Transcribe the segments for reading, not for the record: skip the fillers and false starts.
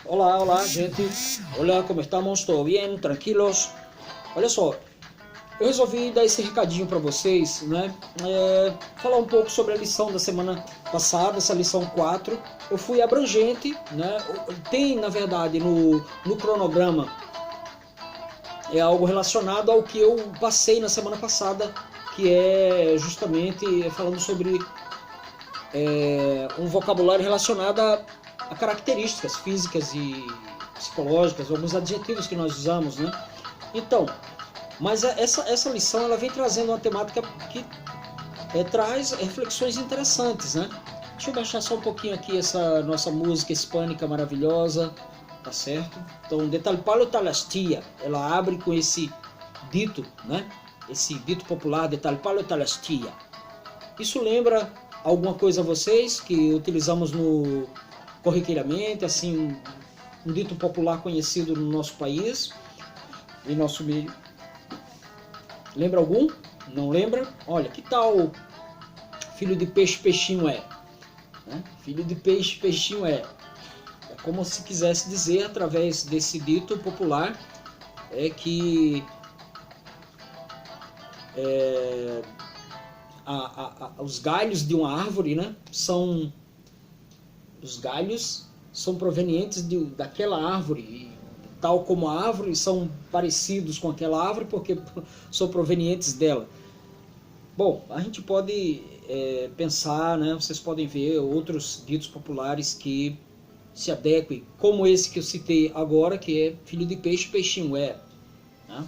Olá, olá, gente. Olá, como estamos? Tudo bem? Tranquilos? Olha só, eu resolvi dar esse recadinho para vocês, né? Falar um pouco sobre a lição da semana passada, essa lição 4. Eu fui abrangente, né? Tem, na verdade, no cronograma algo relacionado ao que eu passei na semana passada, que é justamente falando sobre um vocabulário relacionado a características físicas e psicológicas, alguns adjetivos que nós usamos, né? Então, mas essa lição ela vem trazendo uma temática que traz reflexões interessantes, né? Deixa eu baixar só um pouquinho aqui essa nossa música hispânica maravilhosa, tá certo? Então, de tal palo tal astilla, ela abre com esse dito, né? Esse dito popular, de tal palo tal astilla. Isso lembra alguma coisa a vocês que utilizamos no corriqueiramente, assim, um dito popular conhecido no nosso país, em nosso meio? Lembra algum? Não lembra? Olha, que tal filho de peixe, peixinho é? Né? Filho de peixe, peixinho é. É como se quisesse dizer, através desse dito popular, que os galhos de uma árvore, né, os galhos são provenientes daquela árvore, tal como a árvore, são parecidos com aquela árvore porque são provenientes dela. Bom, a gente pode pensar, né, vocês podem ver outros ditos populares que se adequem, como esse que eu citei agora, que é filho de peixe, peixinho é. Né?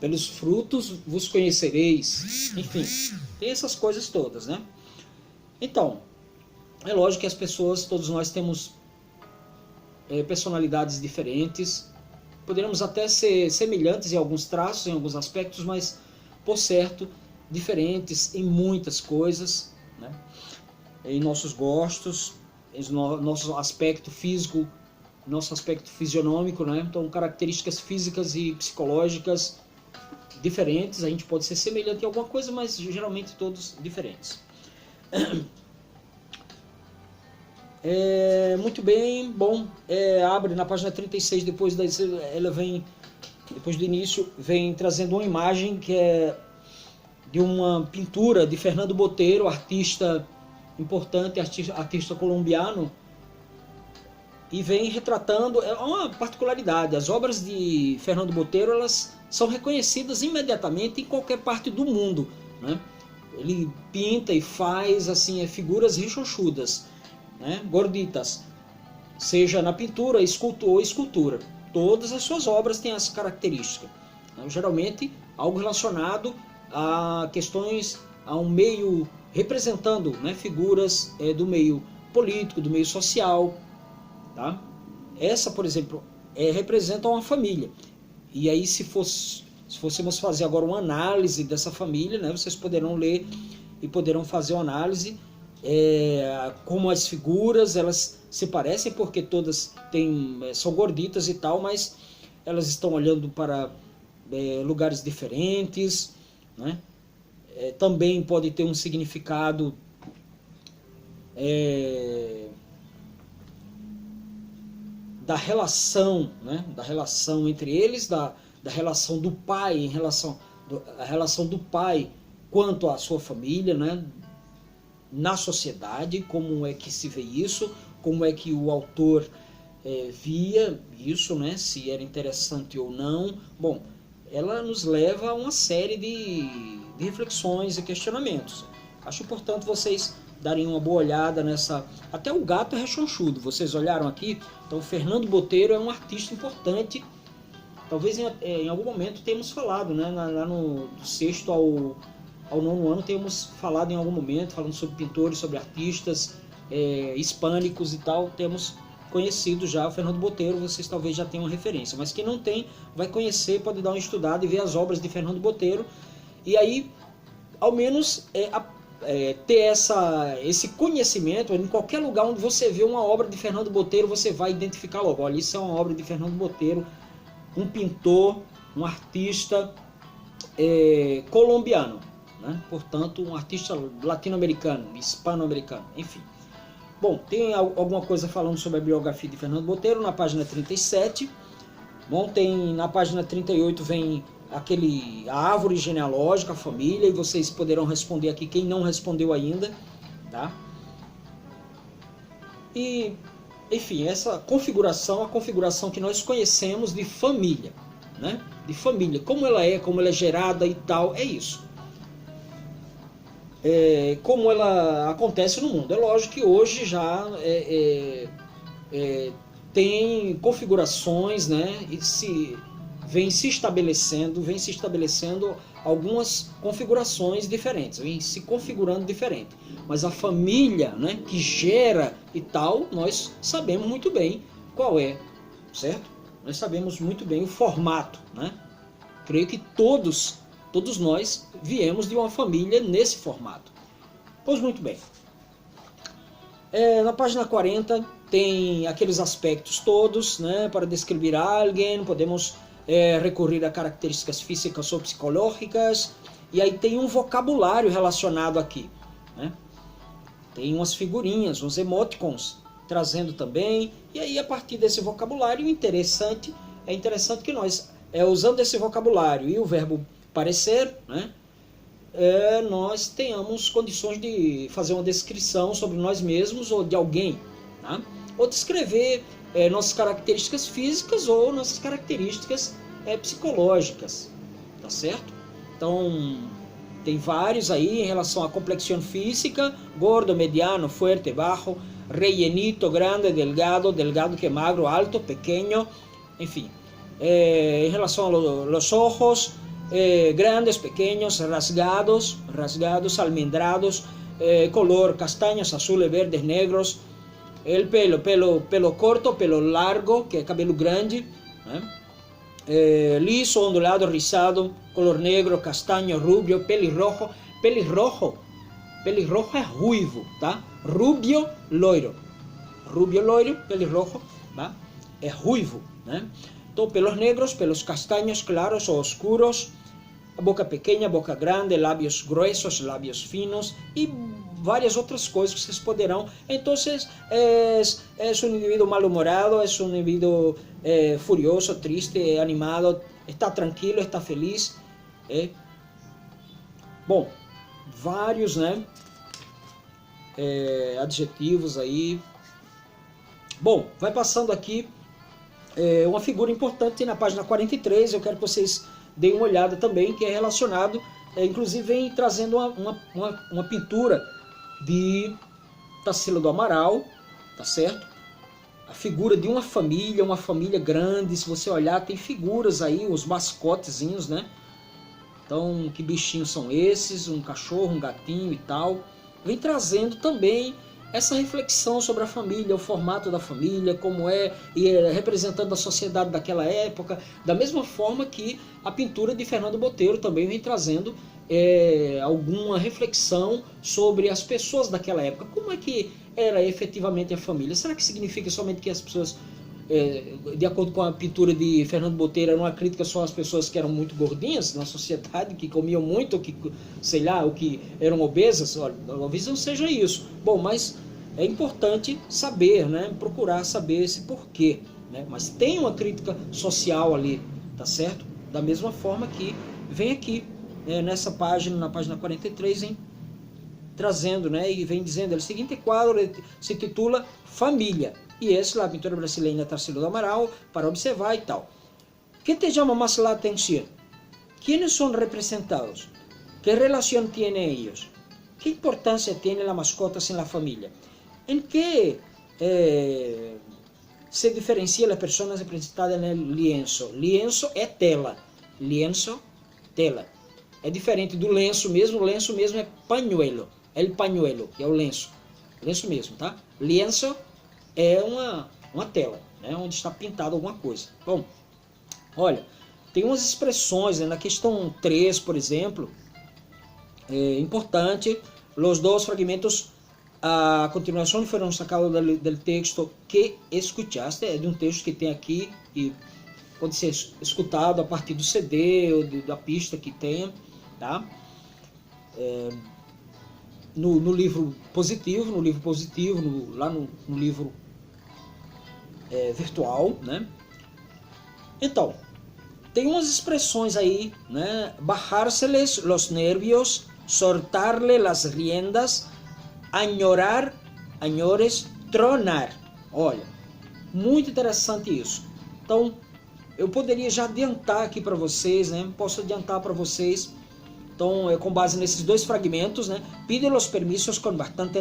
Pelos frutos vos conhecereis. Enfim, tem essas coisas todas, né? Então, é lógico que as pessoas, todos nós temos personalidades diferentes, poderemos até ser semelhantes em alguns traços, em alguns aspectos, mas, por certo, diferentes em muitas coisas, né? Em nossos gostos, em nosso aspecto físico, nosso aspecto fisionômico, né? Então, características físicas e psicológicas diferentes. A gente pode ser semelhante em alguma coisa, mas geralmente todos diferentes. Muito bem, bom, abre na página 36, ela vem, depois do início, vem trazendo uma imagem que é de uma pintura de Fernando Boteiro, artista importante, artista colombiano, e vem retratando uma particularidade. As obras de Fernando Boteiro, elas são reconhecidas imediatamente em qualquer parte do mundo, né? Ele pinta e faz assim figuras rechonchudas, né? Gorditas, seja na pintura ou escultura. Todas as suas obras têm essa característica, né? Geralmente algo relacionado a questões, a um meio representando, né, figuras do meio político, do meio social, tá? Essa, por exemplo, representa uma família. E aí, se fôssemos fazer agora uma análise dessa família, né, vocês poderão ler e poderão fazer uma análise como as figuras elas se parecem, porque todas são gorditas e tal, mas elas estão olhando para lugares diferentes, né? Também pode ter um significado da relação, né? Da relação entre eles, da relação do pai a relação do pai quanto à sua família, né? Na sociedade, como é que se vê isso, como é que o autor via isso, né? Se era interessante ou não. Bom, ela nos leva a uma série de reflexões e questionamentos. Acho importante vocês darem uma boa olhada nessa. Até o gato é rechonchudo, vocês olharam aqui? Então, Fernando Boteiro é um artista importante. Talvez em algum momento tenhamos falado, né? Lá no do sexto ao nono ano, temos falado em algum momento, falando sobre pintores, sobre artistas hispânicos e tal. Temos conhecido já o Fernando Boteiro, vocês talvez já tenham referência, mas quem não tem, vai conhecer, pode dar uma estudada e ver as obras de Fernando Boteiro, e aí, ao menos, ter esse conhecimento. Em qualquer lugar onde você vê uma obra de Fernando Boteiro, você vai identificar logo, olha, isso é uma obra de Fernando Boteiro, um pintor, um artista colombiano, né? Portanto, um artista latino-americano, hispano-americano, enfim. Bom, tem alguma coisa falando sobre a biografia de Fernando Botelho na página 37. Bom, tem na página 38 vem a árvore genealógica, a família, e vocês poderão responder aqui quem não respondeu ainda, tá? E, enfim, essa configuração, a configuração que nós conhecemos de família, né? De família, como ela é gerada e tal, é isso. Como ela acontece no mundo. É lógico que hoje já tem configurações, né? E vem se estabelecendo algumas configurações diferentes, vem se configurando diferente. Mas a família, né, que gera e tal, nós sabemos muito bem qual é, certo? Nós sabemos muito bem o formato, né? Creio que todos nós viemos de uma família nesse formato. Pois muito bem. Na página 40 tem aqueles aspectos todos, né? Para descrever alguém, podemos recorrer a características físicas ou psicológicas. E aí tem um vocabulário relacionado aqui, né? Tem umas figurinhas, uns emoticons, trazendo também. E aí, a partir desse vocabulário, é interessante que nós, usando esse vocabulário e o verbo parecer, né, nós tenhamos condições de fazer uma descrição sobre nós mesmos ou de alguém, tá? Ou descrever nossas características físicas ou nossas características psicológicas, tá certo? Então, tem vários aí em relação à complexião física: gordo, mediano, fuerte, bajo, rellenito, grande, delgado que magro, alto, pequeño, enfim. Em relação aos olhos, grandes, pequeños, rasgados, almendrados, color castaños, azules, verdes, negros. El pelo corto, pelo largo, que é cabelo grande, né? Liso, ondulado, rizado, color negro, castaño, rubio, pelirrojo. Pelirrojo é ruivo, tá? Rubio, loiro, pelirrojo, tá? É ruivo, né? Então, pelos negros, pelos castaños claros ou oscuros, boca pequena, boca grande, lábios gruesos, lábios finos e várias outras coisas que vocês poderão. Então, é um indivíduo mal-humorado, é um indivíduo furioso, triste, animado, está tranquilo, está feliz. Bom, vários, né, adjetivos aí. Bom, vai passando aqui uma figura importante na página 43, eu quero que vocês deem uma olhada também, que é relacionado, inclusive vem trazendo uma pintura de Tarsila do Amaral, tá certo? A figura de uma família grande, se você olhar, tem figuras aí, os mascotezinhos, né? Então, que bichinhos são esses? Um cachorro, um gatinho e tal. Vem trazendo também essa reflexão sobre a família, o formato da família, como e representando a sociedade daquela época, da mesma forma que a pintura de Fernando Botelho também vem trazendo alguma reflexão sobre as pessoas daquela época. Como é que era efetivamente a família? Será que significa somente que as pessoas, de acordo com a pintura de Fernando Botelho, era uma crítica só às pessoas que eram muito gordinhas na sociedade, que comiam muito, ou que, sei lá, ou que eram obesas? Olha, talvez não seja isso. Bom, mas é importante saber, né? Procurar saber esse porquê, né? Mas tem uma crítica social ali, tá certo? Da mesma forma que vem aqui, nessa página, na página 43, hein? Trazendo, né? E vem dizendo, o seguinte quadro se titula Família. E esse lá, a pintura brasileira Tarsila do Amaral, para observar e tal. ¿Qué te llama más la atención? ¿Quiénes son representados? ¿Qué relación tienen ellos? ¿Qué importancia tiene las mascotas en la familia? ¿En qué se diferencia las personas representadas en el lienzo? Lienzo é tela. Lienzo, tela. É diferente do lenço mesmo. O lenço mesmo é pañuelo. El pañuelo, que é o lenço. Lenço mesmo, tá? Lienzo é uma tela, né, onde está pintado alguma coisa. Bom, olha, tem umas expressões, né, na questão 3, por exemplo, importante, os dois fragmentos a continuação foram sacados do texto que escutaste, é de um texto que tem aqui e pode ser escutado a partir do CD ou da pista que tenha, tá? no livro positivo, lá no livro virtual, né? Então, tem umas expressões aí, né? Bajárseles los nervios, soltarle las riendas, añores, tronar. Olha, muito interessante isso. Então, eu poderia já adiantar aqui para vocês, né? Posso adiantar para vocês. Então, com base nesses dois fragmentos, né? Pide los permisos con bastante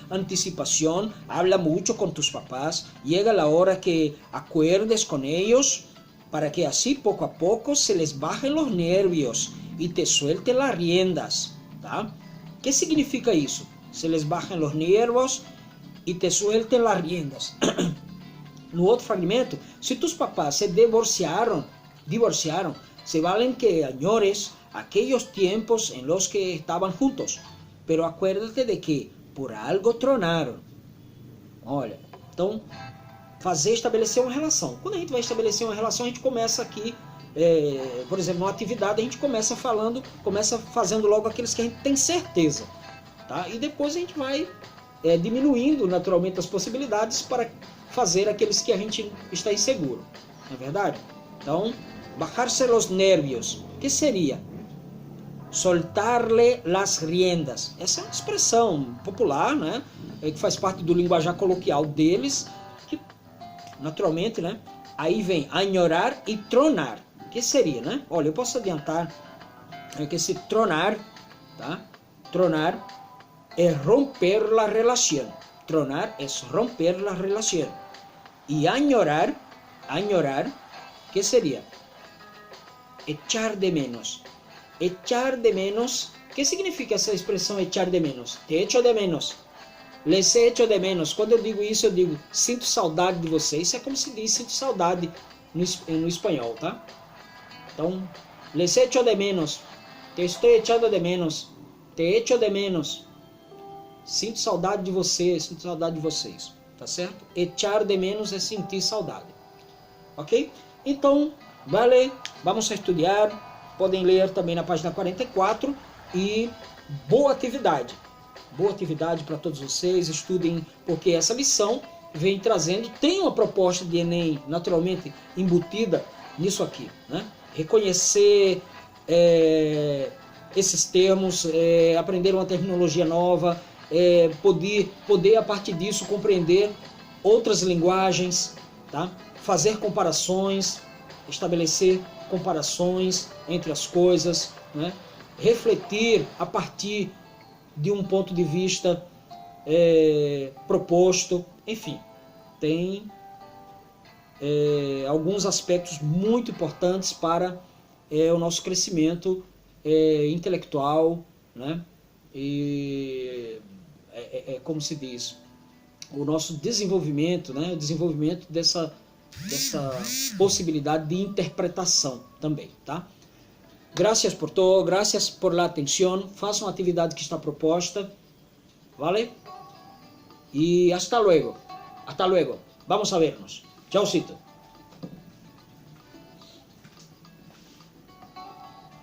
anticipación, habla mucho con tus papás, llega la hora que acuerdes con ellos, para que así poco a poco se les bajen los nervios y te suelte las riendas, tá? ¿Qué significa isso? Se les bajen los nervios y te suelten las riendas. No outro fragmento, si tus papás se divorciaron, se valen que añores aquellos tiempos en los que estaban juntos, pero acuérdate de que por algo tronaram. Olha, então, estabelecer uma relação. Quando a gente vai estabelecer uma relação, a gente começa aqui, por exemplo, numa atividade, a gente começa fazendo logo aqueles que a gente tem certeza, tá? E depois a gente vai diminuindo naturalmente as possibilidades para fazer aqueles que a gente está inseguro, não é verdade? Então, bajarse los nervios, que seria? Soltarle las riendas. Essa é uma expressão popular, né? Que faz parte do linguajar coloquial deles, que naturalmente, né? Aí vem añorar e tronar. Que seria, né? Olha, eu posso adiantar que esse tronar, tá? Tronar é romper la relación. Tronar é romper la relación. E añorar, que seria? Echar de menos. Echar de menos, que significa essa expressão echar de menos? Te echo de menos, les echo de menos. Quando eu digo isso, eu digo sinto saudade de você. Isso é como se diz sinto saudade no espanhol, tá? Então, les echo de menos, te estou echando de menos, te echo de menos. Sinto saudade de você, sinto saudade de vocês, tá certo? Echar de menos é sentir saudade, ok? Então, vale, vamos a estudar. Podem ler também na página 44 e boa atividade para todos vocês, estudem, porque essa lição vem trazendo, tem uma proposta de Enem naturalmente embutida nisso aqui, né? Reconhecer esses termos, aprender uma terminologia nova, poder a partir disso compreender outras linguagens, tá? Fazer comparações, estabelecer comparações entre as coisas, né? Refletir a partir de um ponto de vista proposto, enfim, tem alguns aspectos muito importantes para o nosso crescimento intelectual, né? E como se diz, o nosso desenvolvimento, né? O desenvolvimento dessa possibilidade de interpretação também, tá? Gracias por todo, gracias por la atención. Façam a atividade que está proposta, vale? E hasta luego. Vamos a vernos. Chaucito.